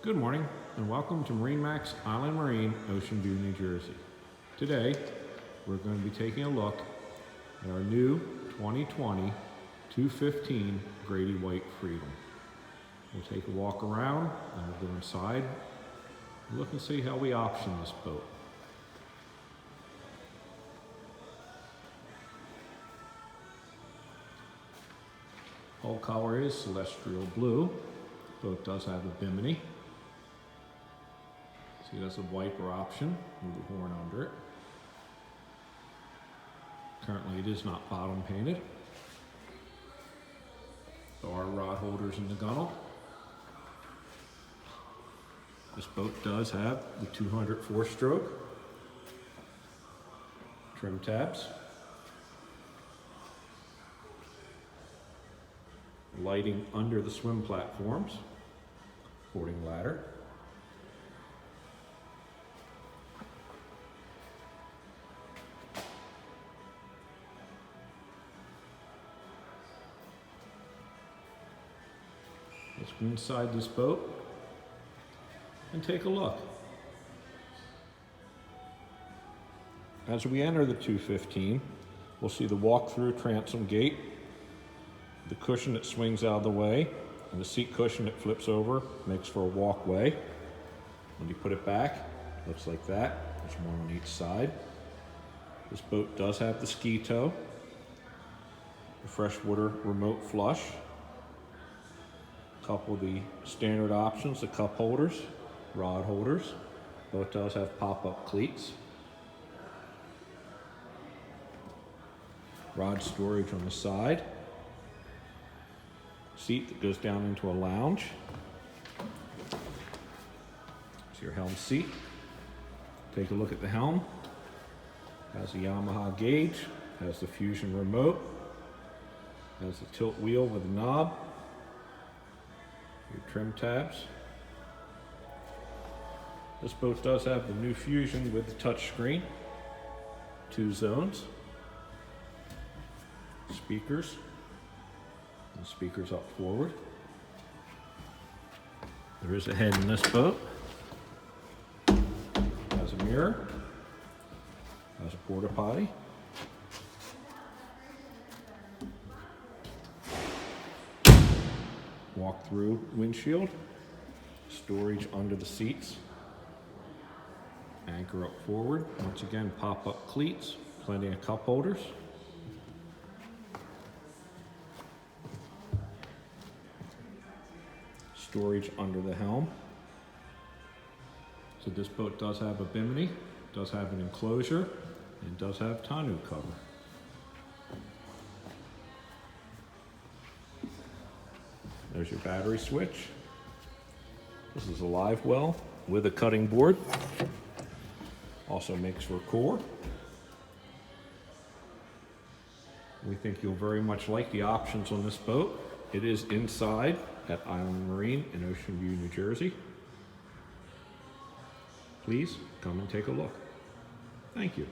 Good morning and welcome to MarineMax Island Marine, Ocean View, New Jersey. Today we're going to be taking a look at our new 2020 215 Grady-White Freedom. We'll take a walk around and we'll go inside and look and see how we option this boat. Hull color is celestial blue. Boat does have a bimini. See, that's a wiper option with the horn under it. Currently it is not bottom painted. There are rod holders in the gunnel. This boat does have the 204 stroke trim tabs, lighting under the swim platforms, boarding ladder, let's go inside this boat and take a look. As we enter the 215, we'll see the walk-through transom gate, the cushion that swings out of the way, and the seat cushion that flips over makes for a walkway. When you put it back, it looks like that. There's one on each side. This boat does have the ski tow, the freshwater remote flush, a couple of the standard options, the cup holders, rod holders. Boat does have pop-up cleats, rod storage on the side, seat that goes down into a lounge. It's your helm seat. Take a look at the helm. Has a Yamaha gauge, has the Fusion remote, has the tilt wheel with a knob, your trim tabs. This boat does have the new Fusion with the touch screen, 2 zones, speakers, and speakers up forward. There is a head in this boat. Has a mirror, has a porta potty, walk-through windshield, storage under the seats, anchor up forward. Once again, pop-up cleats, plenty of cup holders. Storage under the helm. So this boat does have a bimini, does have an enclosure, and does have tonneau cover. There's your battery switch. This is a live well with a cutting board. Also makes for a core. We think you'll very much like the options on this boat. It is inside at Island Marine in Ocean View, New Jersey. Please come and take a look. Thank you.